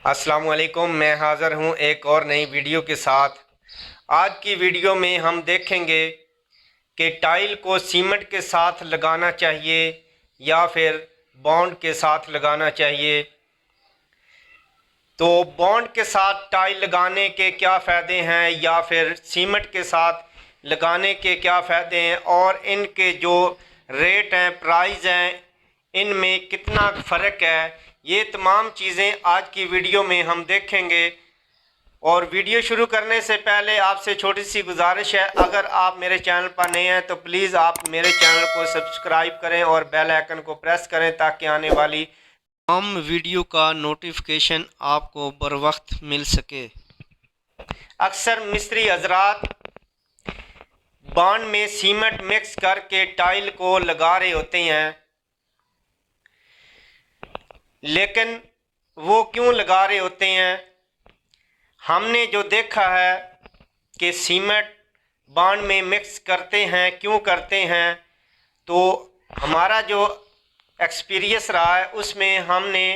अस्सलाम वालेकुम। मैं हाज़िर हूँ एक और नई वीडियो के साथ। आज की वीडियो में हम देखेंगे कि टाइल को सीमेंट के साथ लगाना चाहिए या फिर बॉन्ड के साथ लगाना चाहिए। तो बॉन्ड के साथ टाइल लगाने के क्या फ़ायदे हैं या फिर सीमेंट के साथ लगाने के क्या फ़ायदे हैं और इनके जो रेट हैं, प्राइस हैं, इनमें कितना फ़र्क है, ये तमाम चीज़ें आज की वीडियो में हम देखेंगे। और वीडियो शुरू करने से पहले आपसे छोटी सी गुजारिश है, अगर आप मेरे चैनल पर नए हैं तो प्लीज़ आप मेरे चैनल को सब्सक्राइब करें और बेल आइकन को प्रेस करें ताकि आने वाली तमाम वीडियो का नोटिफिकेशन आपको बर वक्त मिल सके। अक्सर मिस्त्री हजरात बॉन्ड में सीमेंट मिक्स करके टाइल को लगा रहे होते हैं, लेकिन वो क्यों लगा रहे होते हैं? हमने जो देखा है कि सीमेंट बॉन्ड में मिक्स करते हैं, क्यों करते हैं, तो हमारा जो एक्सपीरियंस रहा है उसमें हमने,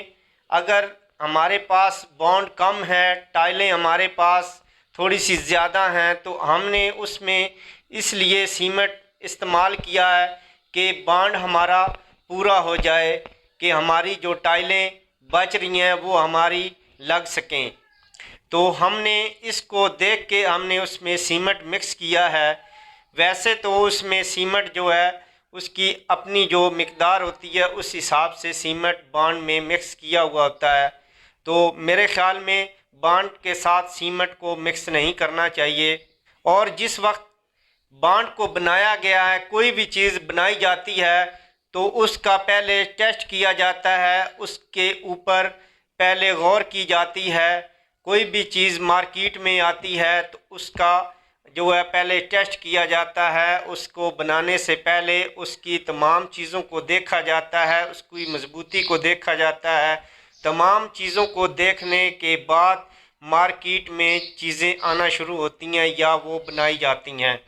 अगर हमारे पास बॉन्ड कम है, टाइलें हमारे पास थोड़ी सी ज़्यादा हैं, तो हमने उसमें इसलिए सीमेंट इस्तेमाल किया है कि बॉन्ड हमारा पूरा हो जाए, कि हमारी जो टाइलें बच रही हैं वो हमारी लग सकें। तो हमने इसको देख के हमने उसमें सीमेंट मिक्स किया है। वैसे तो उसमें सीमेंट जो है उसकी अपनी जो मिकदार होती है उस हिसाब से सीमेंट बॉन्ड में मिक्स किया हुआ होता है। तो मेरे ख्याल में बॉन्ड के साथ सीमेंट को मिक्स नहीं करना चाहिए। और जिस वक्त बॉन्ड को बनाया गया है, कोई भी चीज़ बनाई जाती है तो उसका पहले टेस्ट किया जाता है, उसके ऊपर पहले गौर की जाती है। कोई भी चीज़ मार्केट में आती है तो उसका जो है पहले टेस्ट किया जाता है। उसको बनाने से पहले उसकी तमाम चीज़ों को देखा जाता है, उसकी मजबूती को देखा जाता है। तमाम चीज़ों को देखने के बाद मार्केट में चीज़ें आना शुरू होती हैं या वो बनाई जाती हैं।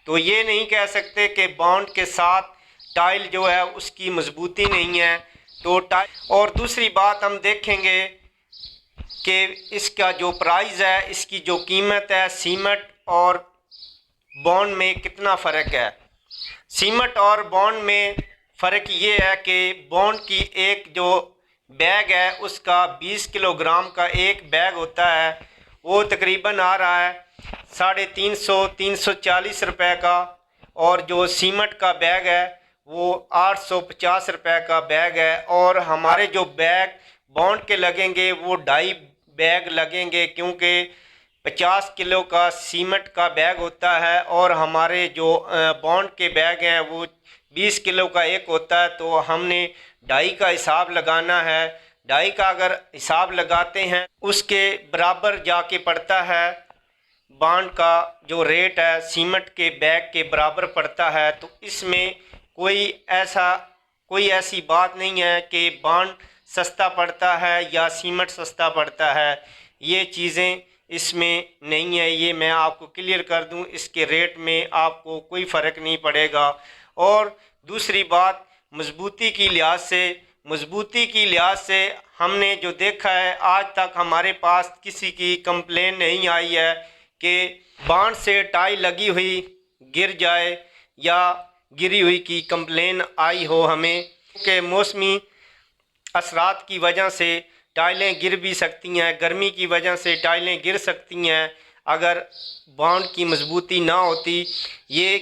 तो ये नहीं कह सकते कि बॉन्ड के साथ टाइल जो है उसकी मजबूती नहीं है। तो टाइल, और दूसरी बात हम देखेंगे कि इसका जो प्राइस है, इसकी जो कीमत है, सीमेंट और बॉन्ड में कितना फ़र्क है। सीमेंट और बॉन्ड में फ़र्क ये है कि बॉन्ड की एक जो बैग है उसका 20 किलोग्राम का एक बैग होता है, वो तकरीबन आ रहा है 350-340 रुपए का। और जो सीमेंट का बैग है वो 850 रुपए का बैग है। और हमारे जो बैग बॉन्ड के लगेंगे वो 2.5 बैग लगेंगे, क्योंकि 50 किलो का सीमेंट का बैग होता है और हमारे जो बॉन्ड के बैग हैं वो 20 किलो का एक होता है। तो हमने 2.5 का हिसाब लगाना है। 2.5 का अगर हिसाब लगाते हैं उसके बराबर जाके पड़ता है, बॉन्ड का जो रेट है सीमेंट के बैग के बराबर पड़ता है। तो इसमें कोई ऐसी बात नहीं है कि बॉन्ड सस्ता पड़ता है या सीमेंट सस्ता पड़ता है, ये चीज़ें इसमें नहीं है। ये मैं आपको क्लियर कर दूं, इसके रेट में आपको कोई फ़र्क नहीं पड़ेगा। और दूसरी बात, मजबूती की लिहाज से हमने जो देखा है, आज तक हमारे पास किसी की कंप्लेन नहीं आई है कि बॉन्ड से टाइल लगी हुई गिर जाए या गिरी हुई की कंप्लेन आई हो हमें, कि मौसमी असरात की वजह से टाइलें गिर भी सकती हैं, गर्मी की वजह से टाइलें गिर सकती हैं अगर बॉन्ड की मजबूती ना होती। ये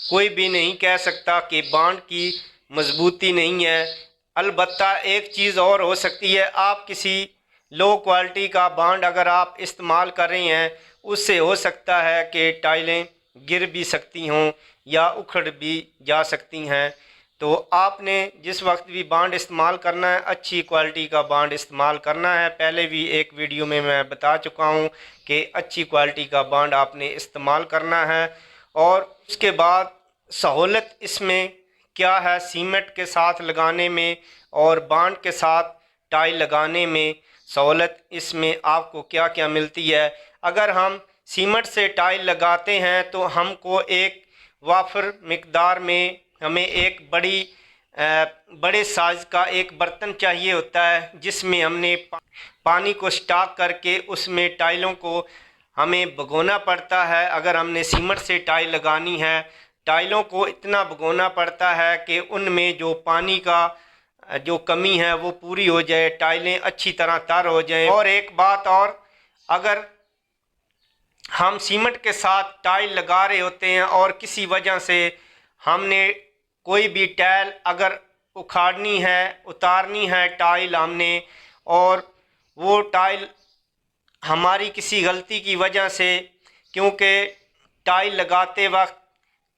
कोई भी नहीं कह सकता कि बॉन्ड की मजबूती नहीं है। अलबत्ता एक चीज़ और हो सकती है, आप किसी लो क्वालिटी का बॉन्ड अगर आप इस्तेमाल कर रहे हैं, उससे हो सकता है कि टाइलें गिर भी सकती हों या उखड़ भी जा सकती हैं। तो आपने जिस वक्त भी बॉन्ड इस्तेमाल करना है, अच्छी क्वालिटी का बॉन्ड इस्तेमाल करना है। पहले भी एक वीडियो में मैं बता चुका हूँ कि अच्छी क्वालिटी का बॉन्ड आपने इस्तेमाल करना है। और उसके बाद सहूलत इसमें क्या है सीमेंट के साथ लगाने में और बॉन्ड के साथ टाइल लगाने में, सहूलत इसमें आपको क्या क्या मिलती है। अगर हम सीमेंट से टाइल लगाते हैं तो हमको एक वाफर मिकदार में हमें एक बड़ी बड़े साइज़ का एक बर्तन चाहिए होता है, जिसमें हमने पानी को स्टॉक करके उसमें टाइलों को हमें भिगोना पड़ता है। अगर हमने सीमेंट से टाइल लगानी है, टाइलों को इतना भिगोना पड़ता है कि उनमें जो पानी का जो कमी है वो पूरी हो जाए, टाइलें अच्छी तरह तर हो जाएं। और एक बात और, अगर हम सीमेंट के साथ टाइल लगा रहे होते हैं और किसी वजह से हमने कोई भी टाइल अगर उखाड़नी है, उतारनी है टाइल हमने, और वो टाइल हमारी किसी गलती की वजह से, क्योंकि टाइल लगाते वक्त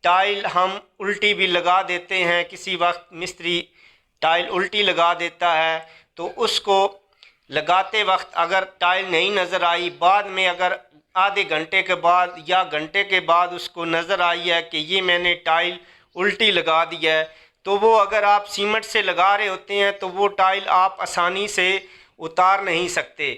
टाइल हम उल्टी भी लगा देते हैं, किसी वक्त मिस्त्री टाइल उल्टी लगा देता है, तो उसको लगाते वक्त अगर टाइल नहीं नज़र आई, बाद में अगर आधे घंटे के बाद या घंटे के बाद उसको नज़र आई है कि ये मैंने टाइल उल्टी लगा दी है, तो वो अगर आप सीमेंट से लगा रहे होते हैं तो वो टाइल आप आसानी से उतार नहीं सकते,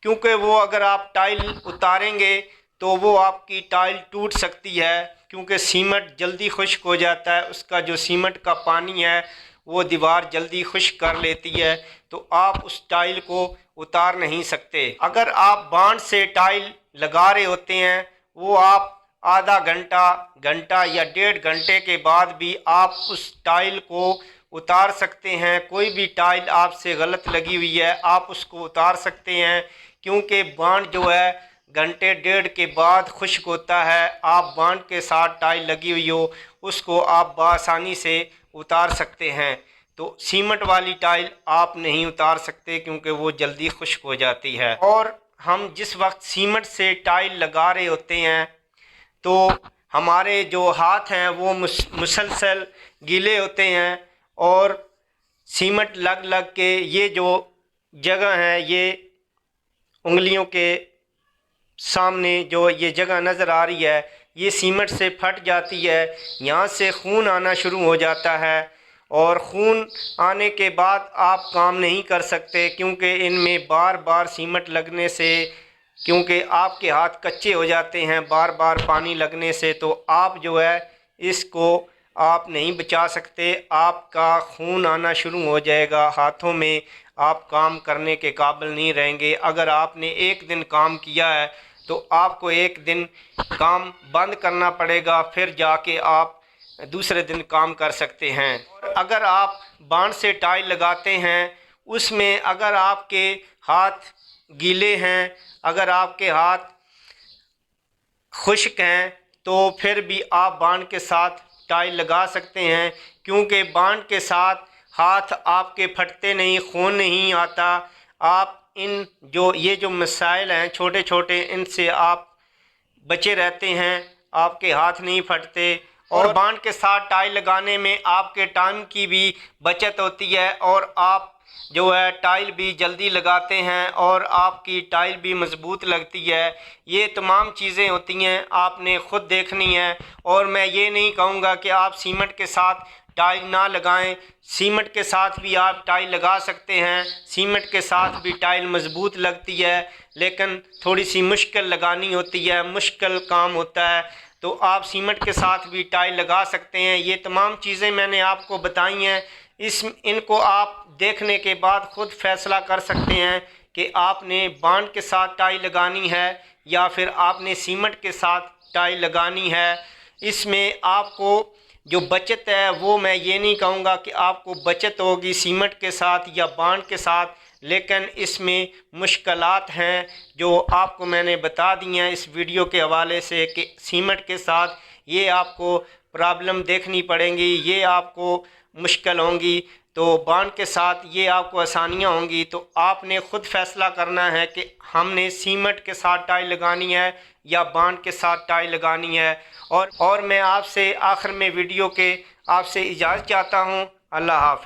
क्योंकि वो अगर आप टाइल उतारेंगे तो वो आपकी टाइल टूट सकती है, क्योंकि सीमेंट जल्दी खुश्क हो जाता है, उसका जो सीमेंट का पानी है वो दीवार जल्दी खुश्क कर लेती है, तो आप उस टाइल को उतार नहीं सकते। अगर आप बांड से टाइल लगा रहे होते हैं, वो आप आधा घंटा या 1.5 घंटे के बाद भी आप उस टाइल को उतार सकते हैं। कोई भी टाइल आपसे गलत लगी हुई है आप उसको उतार सकते हैं, क्योंकि बांड जो है घंटे 1.5 के बाद खुश्क होता है। आप बांड के साथ टाइल लगी हुई हो उसको आप बआसानी से उतार सकते हैं, तो सीमेंट वाली टाइल आप नहीं उतार सकते क्योंकि वो जल्दी खुश्क हो जाती है। और हम जिस वक्त सीमेंट से टाइल लगा रहे होते हैं तो हमारे जो हाथ हैं वो मुसलसल गीले होते हैं, और सीमेंट लग लग के ये जो जगह है, ये उंगलियों के सामने जो ये जगह नज़र आ रही है, ये सीमेंट से फट जाती है, यहाँ से खून आना शुरू हो जाता है, और खून आने के बाद आप काम नहीं कर सकते, क्योंकि इनमें बार बार सीमेंट लगने से, क्योंकि आपके हाथ कच्चे हो जाते हैं बार बार पानी लगने से, तो आप जो है इसको आप नहीं बचा सकते, आपका खून आना शुरू हो जाएगा हाथों में, आप काम करने के काबिल नहीं रहेंगे। अगर आपने एक दिन काम किया है तो आपको एक दिन काम बंद करना पड़ेगा, फिर जाके आप दूसरे दिन काम कर सकते हैं। और अगर आप बांड से टाइल लगाते हैं, उसमें अगर आपके हाथ गीले हैं, अगर आपके हाथ खुश्क हैं, तो फिर भी आप बांड के साथ टाइल लगा सकते हैं, क्योंकि बांड के साथ हाथ आपके फटते नहीं, खून नहीं आता। आप ये जो मसाइल हैं छोटे छोटे, इनसे आप बचे रहते हैं, आपके हाथ नहीं फटते। और बांड के साथ टाइल लगाने में आपके टाइम की भी बचत होती है, और आप जो है टाइल भी जल्दी लगाते हैं, और आपकी टाइल भी मजबूत लगती है। ये तमाम चीज़ें होती हैं, आपने ख़ुद देखनी है। और मैं ये नहीं कहूँगा कि आप सीमेंट के साथ टाइल ना लगाएं, सीमेंट के साथ भी आप टाइल लगा सकते हैं, सीमेंट के साथ भी टाइल मजबूत लगती है, लेकिन थोड़ी सी मुश्किल लगानी होती है, मुश्किल काम होता है, तो आप सीमेंट के साथ भी टाइल लगा सकते हैं। ये तमाम चीज़ें मैंने आपको बताई हैं, इनको आप देखने के बाद ख़ुद फैसला कर सकते हैं कि आपने बांड के साथ टाइल लगानी है या फिर आपने सीमेंट के साथ टाइल लगानी है। इसमें आपको जो बचत है वो मैं ये नहीं कहूँगा कि आपको बचत होगी सीमेंट के साथ या बांड के साथ, लेकिन इसमें मुश्किलात हैं जो आपको मैंने बता दी हैं इस वीडियो के हवाले से, कि सीमेंट के साथ ये आपको प्रॉब्लम देखनी पड़ेंगी, ये आपको मुश्किल होंगी, तो बांड के साथ ये आपको आसानियाँ होंगी। तो आपने ख़ुद फैसला करना है कि हमने सीमेंट के साथ टाइल लगानी है या बांड के साथ टाइल लगानी है। और मैं आपसे आखिर में वीडियो के आपसे इजाज़त चाहता हूँ। अल्लाह हाफ़िज़।